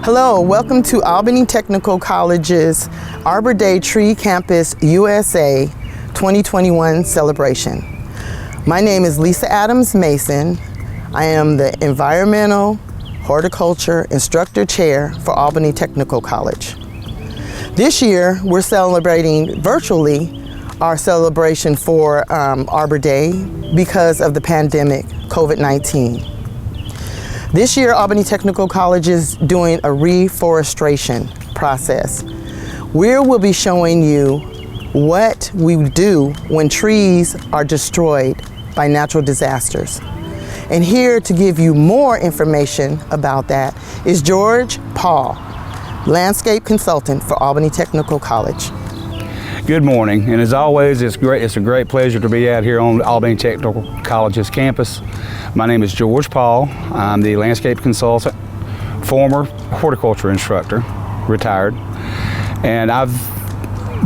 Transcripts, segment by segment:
Hello, welcome to Albany Technical College's Arbor Day Tree Campus USA 2021 celebration. My name is Lisa Adams Mason. I am the Environmental Horticulture Instructor Chair for Albany Technical College. This year, we're celebrating virtually our celebration for Arbor Day because of the pandemic, COVID-19. This year, Albany Technical College is doing a reforestation process. We will be showing you what we do when trees are destroyed by natural disasters. And here to give you more information about that is George Paul, landscape consultant for Albany Technical College. Good morning, and as always, it's a great pleasure to be out here on Albany Technical College's campus. My name is George Paul. I'm the landscape consultant, former horticulture instructor, retired, and I've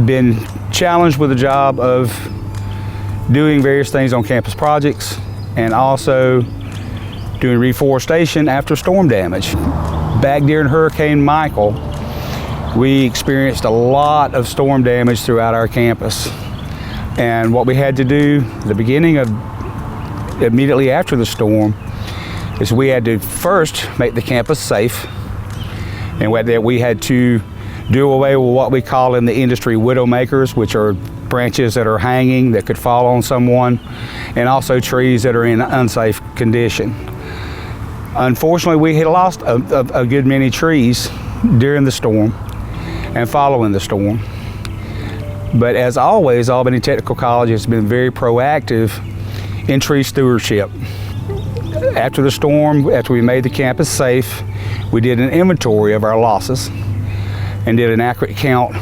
been challenged with the job of doing various things on campus projects and also doing reforestation after storm damage. Back during Hurricane Michael, we experienced a lot of storm damage throughout our campus. And what we had to do at the beginning of immediately after the storm is we had to first make the campus safe, and we had to do away with what we call in the industry widowmakers, which are branches that are hanging that could fall on someone, and also trees that are in unsafe condition. Unfortunately, we had lost a good many trees during the storm and following the storm. But as always, Albany Technical College has been very proactive in tree stewardship. After the storm, after we made the campus safe, we did an inventory of our losses and did an accurate count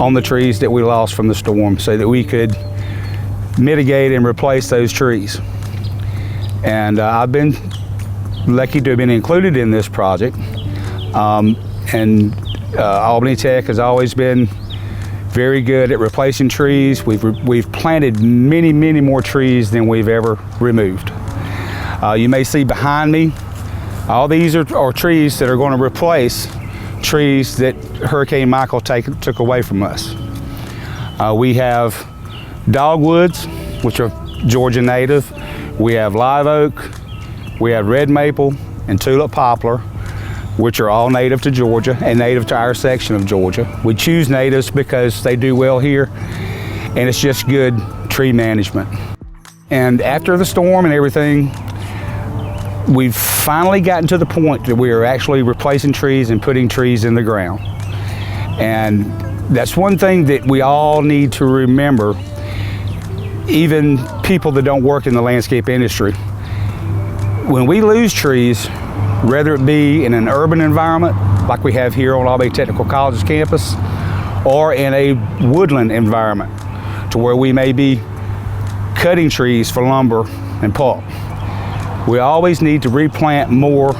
on the trees that we lost from the storm so that we could mitigate and replace those trees. And I've been lucky to have been included in this project. Albany Tech has always been very good at replacing trees. We've planted many more trees than we've ever removed. You may see behind me, all these are trees that are going to replace trees that Hurricane Michael took away from us. We have dogwoods, which are Georgia native. We have live oak, we have red maple and tulip poplar, which are all native to Georgia and native to our section of Georgia. We choose natives because they do well here, and it's just good tree management. And after the storm and everything, we've finally gotten to the point that we are actually replacing trees and putting trees in the ground. And that's one thing that we all need to remember, even people that don't work in the landscape industry. When we lose trees, whether it be in an urban environment like we have here on Albany Technical College's campus, or in a woodland environment to where we may be cutting trees for lumber and pulp, we always need to replant more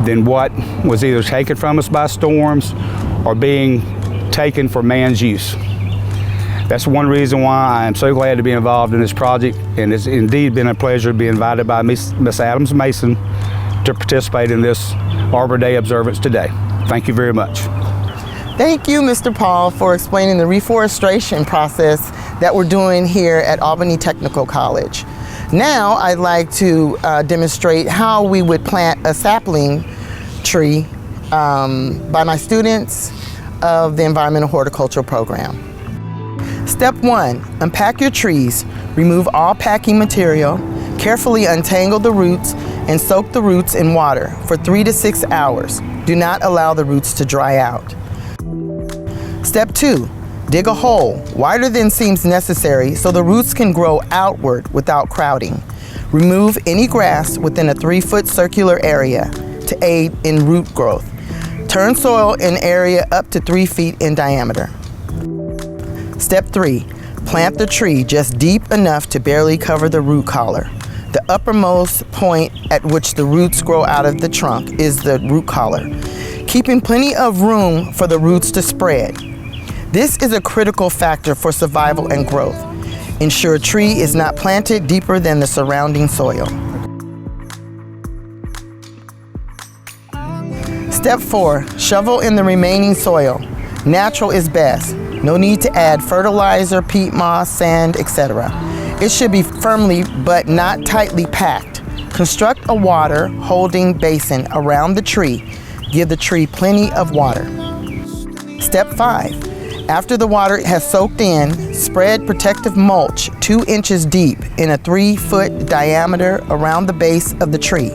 than what was either taken from us by storms or being taken for man's use. That's one reason why I am so glad to be involved in this project, and it's indeed been a pleasure to be invited by Miss Adams Mason to participate in this Arbor Day observance today. Thank you very much. Thank you, Mr. Paul, for explaining the reforestation process that we're doing here at Albany Technical College. Now I'd like to demonstrate how we would plant a sapling tree by my students of the Environmental Horticulture program. Step 1, unpack your trees. Remove all packing material. Carefully untangle the roots and soak the roots in water for 3 to 6 hours. Do not allow the roots to dry out. Step 2, dig a hole wider than seems necessary so the roots can grow outward without crowding. Remove any grass within a 3-foot circular area to aid in root growth. Turn soil in area up to 3 feet in diameter. Step 3, plant the tree just deep enough to barely cover the root collar. The uppermost point at which the roots grow out of the trunk is the root collar, keeping plenty of room for the roots to spread. This is a critical factor for survival and growth. Ensure a tree is not planted deeper than the surrounding soil. Step 4, shovel in the remaining soil. Natural is best. No need to add fertilizer, peat moss, sand, etc. It should be firmly but not tightly packed. Construct a water holding basin around the tree. Give the tree plenty of water. Step 5, after the water has soaked in, spread protective mulch 2 inches deep in a 3-foot diameter around the base of the tree.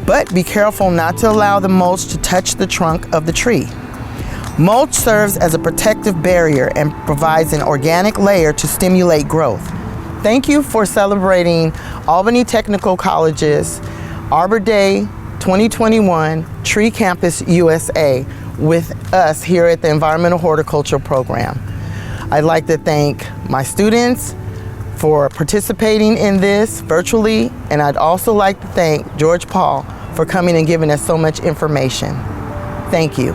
But be careful not to allow the mulch to touch the trunk of the tree. Mulch serves as a protective barrier and provides an organic layer to stimulate growth. Thank you for celebrating Albany Technical College's Arbor Day 2021 Tree Campus USA with us here at the Environmental Horticulture program. I'd like to thank my students for participating in this virtually, and I'd also like to thank George Paul for coming and giving us so much information. Thank you.